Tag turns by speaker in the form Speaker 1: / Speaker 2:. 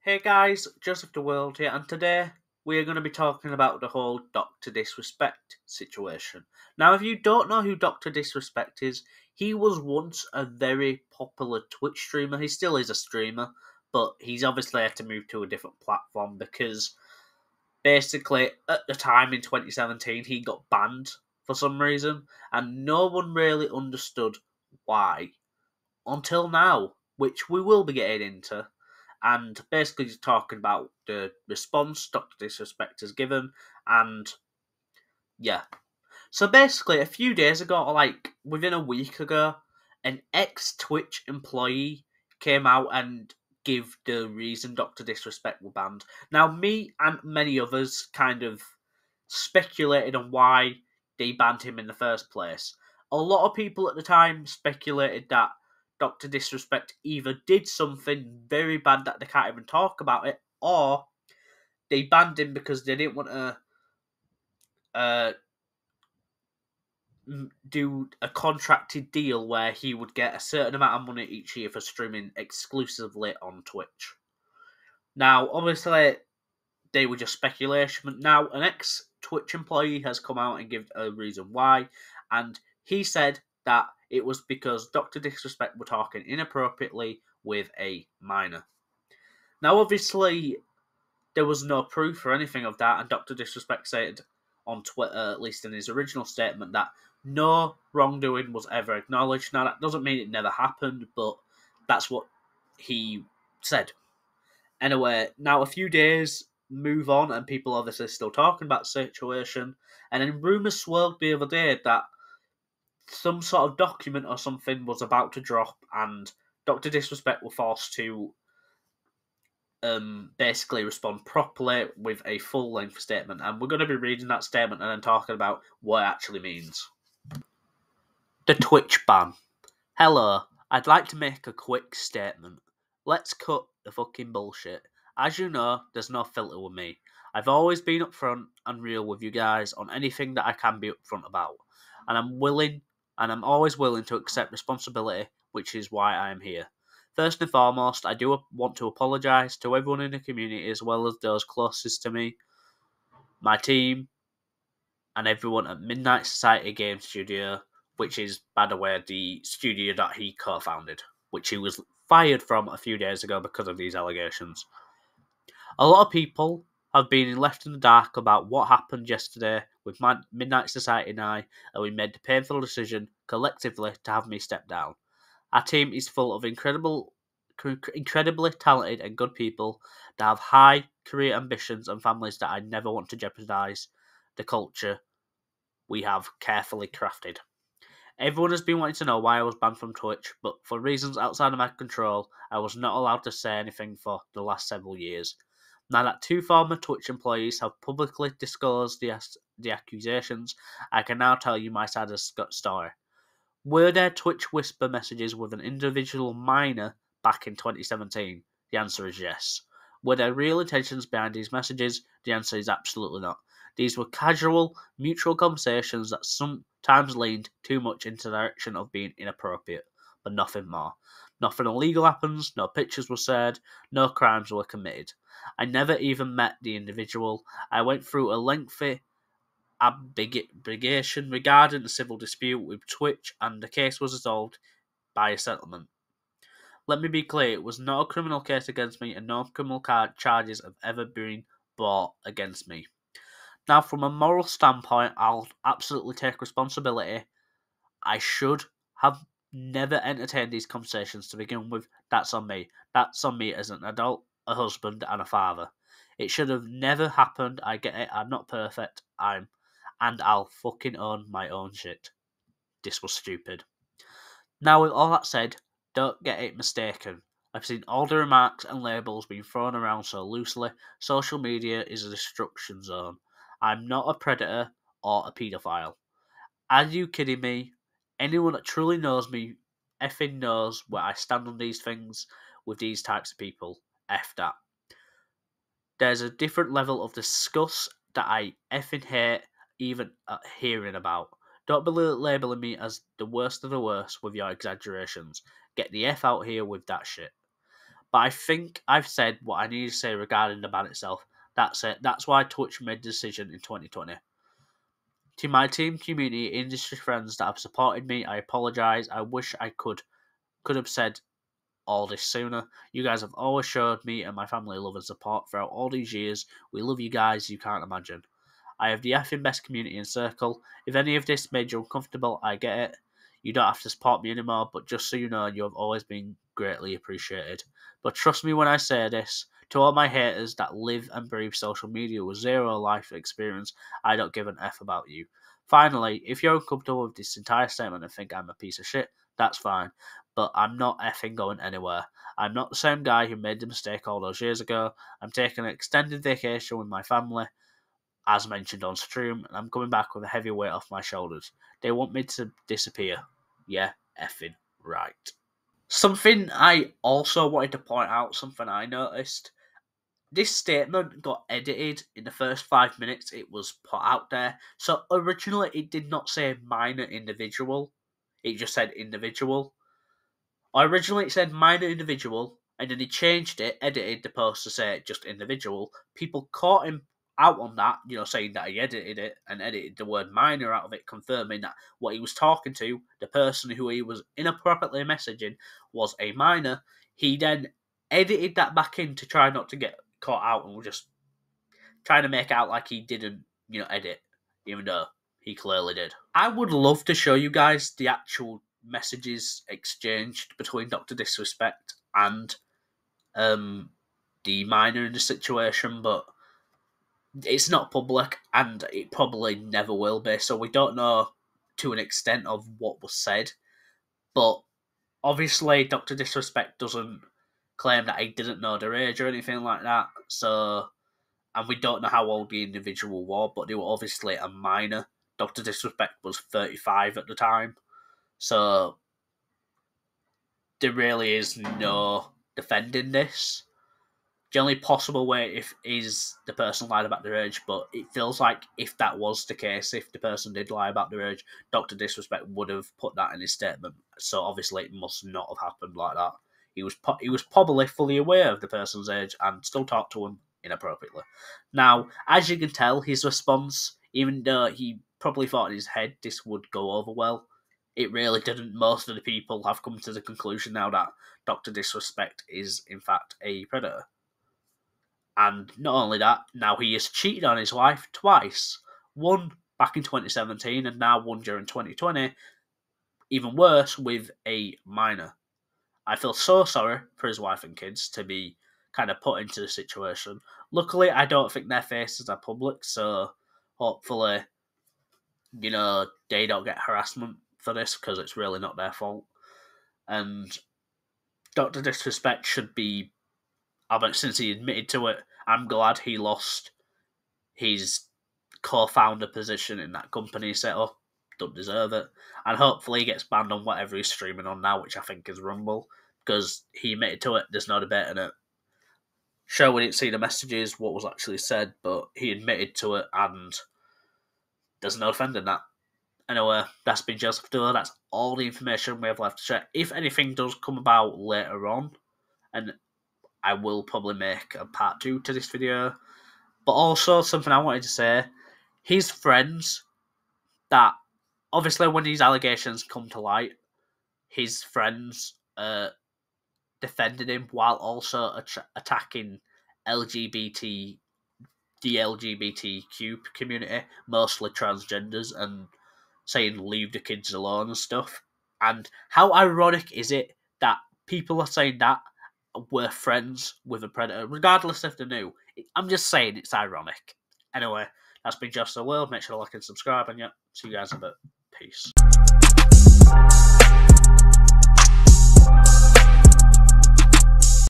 Speaker 1: Hey guys, Joseph the World here, and today we are going to be talking about the whole DrDisRespect situation. Now, if you don't know who DrDisRespect is, he was once a very popular Twitch streamer. He still is a streamer, but he's obviously had to move to a different platform because basically at the time in 2017 he got banned for some reason, and no one really understood why until now, which we will be getting into, and basically just talking about the response DrDisRespect has given, and yeah. So basically, a few days ago, or like within a week ago, an ex-Twitch employee came out and gave the reason DrDisRespect were banned. Now, me and many others kind of speculated on why they banned him in the first place. A lot of people at the time speculated that DrDisRespect either did something very bad that they can't even talk about it, or they banned him because they didn't want to uh, do a contracted deal where he would get a certain amount of money each year for streaming exclusively on Twitch. Now, obviously, they were just speculation, but now an ex-Twitch employee has come out and given a reason why, and he said that it was because DrDisRespect were talking inappropriately with a minor. Now, obviously, there was no proof or anything of that, and DrDisRespect said on Twitter, at least in his original statement, that no wrongdoing was ever acknowledged. Now, that doesn't mean it never happened, but that's what he said. Anyway, now a few days move on, and people obviously still talking about the situation, and then rumours swirled the other day that some sort of document or something was about to drop, and DrDisRespect were forced to basically respond properly with a full-length statement, and we're going to be reading that statement and then talking about what it actually means. The Twitch ban. Hello, I'd like to make a quick statement. Let's cut the fucking bullshit. As you know, there's no filter with me. I've always been upfront and real with you guys on anything that I can be upfront about, and I'm always willing to accept responsibility, which is why I am here. First and foremost, I do want to apologise to everyone in the community as well as those closest to me, my team, and everyone at Midnight Society Game Studio, which is, by the way, the studio that he co-founded, which he was fired from a few days ago because of these allegations. A lot of people have been left in the dark about what happened yesterday with Midnight Society and I, and we made the painful decision collectively to have me step down. Our team is full of incredibly talented and good people that have high career ambitions and families that I never want to jeopardise the culture we have carefully crafted. Everyone has been wanting to know why I was banned from Twitch, but for reasons outside of my control, I was not allowed to say anything for the last several years. Now that two former Twitch employees have publicly disclosed the accusations, I can now tell you my side of the story. Were there Twitch whisper messages with an individual minor back in 2017? The answer is yes. Were there real intentions behind these messages? The answer is absolutely not. These were casual, mutual conversations that sometimes leaned too much into the direction of being inappropriate, but nothing more. Nothing illegal happens, no pictures were shared, no crimes were committed. I never even met the individual. I went through a lengthy abrogation regarding the civil dispute with Twitch, and the case was resolved by a settlement. Let me be clear, it was not a criminal case against me, and no criminal charges have ever been brought against me. Now, from a moral standpoint, I'll absolutely take responsibility. I should have never entertained these conversations to begin with. That's on me. That's on me as an adult, a husband, and a father. It should have never happened. I get it. I'm not perfect. And I'll fucking own my own shit. This was stupid. Now, with all that said, don't get it mistaken. I've seen all the remarks and labels being thrown around so loosely. Social media is a destruction zone. I'm not a predator or a paedophile. Are you kidding me? Anyone that truly knows me effing knows where I stand on these things with these types of people. F that. There's a different level of disgust that I effing hate even hearing about. Don't be labelling me as the worst of the worst with your exaggerations. Get the F out here with that shit. But I think I've said what I need to say regarding the ban itself. That's it. That's why Twitch made the decision in 2020. To my team, community, industry friends that have supported me, I apologise. I wish I could have said all this sooner. You guys have always showed me and my family love and support throughout all these years. We love you guys, you can't imagine. I have the effing best community and circle. If any of this made you uncomfortable, I get it. You don't have to support me anymore, but just so you know, you have always been greatly appreciated. But trust me when I say this, to all my haters that live and breathe social media with zero life experience, I don't give an F about you. Finally, if you're uncomfortable with this entire statement and think I'm a piece of shit, that's fine. But I'm not effing going anywhere. I'm not the same guy who made the mistake all those years ago. I'm taking an extended vacation with my family, as mentioned on stream, and I'm coming back with a heavy weight off my shoulders. They want me to disappear. Yeah, effing right. Something I also wanted to point out, something I noticed. This statement got edited in the first 5 minutes it was put out there. So originally it did not say minor individual. It just said individual. Originally it said minor individual, and then he changed it, edited the post to say just individual. People caught him out on that, saying that he edited it and edited the word minor out of it, confirming that what he was talking to, the person who he was inappropriately messaging, was a minor. He then edited that back in to try not to get caught out and was just trying to make out like he didn't, edit, even though he clearly did. I would love to show you guys the actual messages exchanged between DrDisRespect and the minor in the situation, but it's not public and it probably never will be, so we don't know to an extent of what was said. But obviously DrDisRespect doesn't claim that he didn't know their age or anything like that, so, and we don't know how old the individual was, but they were obviously a minor. DrDisRespect was 35 at the time, so there really is no defending this. The only possible way is the person lied about their age, but it feels like if that was the case, if the person did lie about their age, DrDisRespect would have put that in his statement. So obviously it must not have happened like that. He was probably fully aware of the person's age and still talked to him inappropriately. Now, as you can tell, his response, even though he probably thought in his head this would go over well, it really didn't. Most of the people have come to the conclusion now that DrDisRespect is in fact a predator. And not only that, now he has cheated on his wife twice. One back in 2017 and now one during 2020. Even worse, with a minor. I feel so sorry for his wife and kids to be kind of put into the situation. Luckily, I don't think their faces are public, so hopefully, they don't get harassment for this because it's really not their fault. And DrDisRespect should be, since he admitted to it, I'm glad he lost his co-founder position in that company set up. Don't deserve it. And hopefully he gets banned on whatever he's streaming on now, which I think is Rumble, because he admitted to it. There's no debate in it. Sure, we didn't see the messages, what was actually said, but he admitted to it, and there's no defending that. Anyway, that's been Joseph Diller. That's all the information we have left to share. If anything does come about later on, and I will probably make a part 2 to this video. But also, something I wanted to say, his friends, that obviously when these allegations come to light, his friends defended him while also attacking the LGBTQ community, mostly transgenders, and saying leave the kids alone and stuff. And how ironic is it that people are saying that were friends with a predator, regardless if they knew? I'm just saying it's ironic. Anyway, that's been Just the World. Make sure to like and subscribe, and yeah, see you guys in a bit. Peace.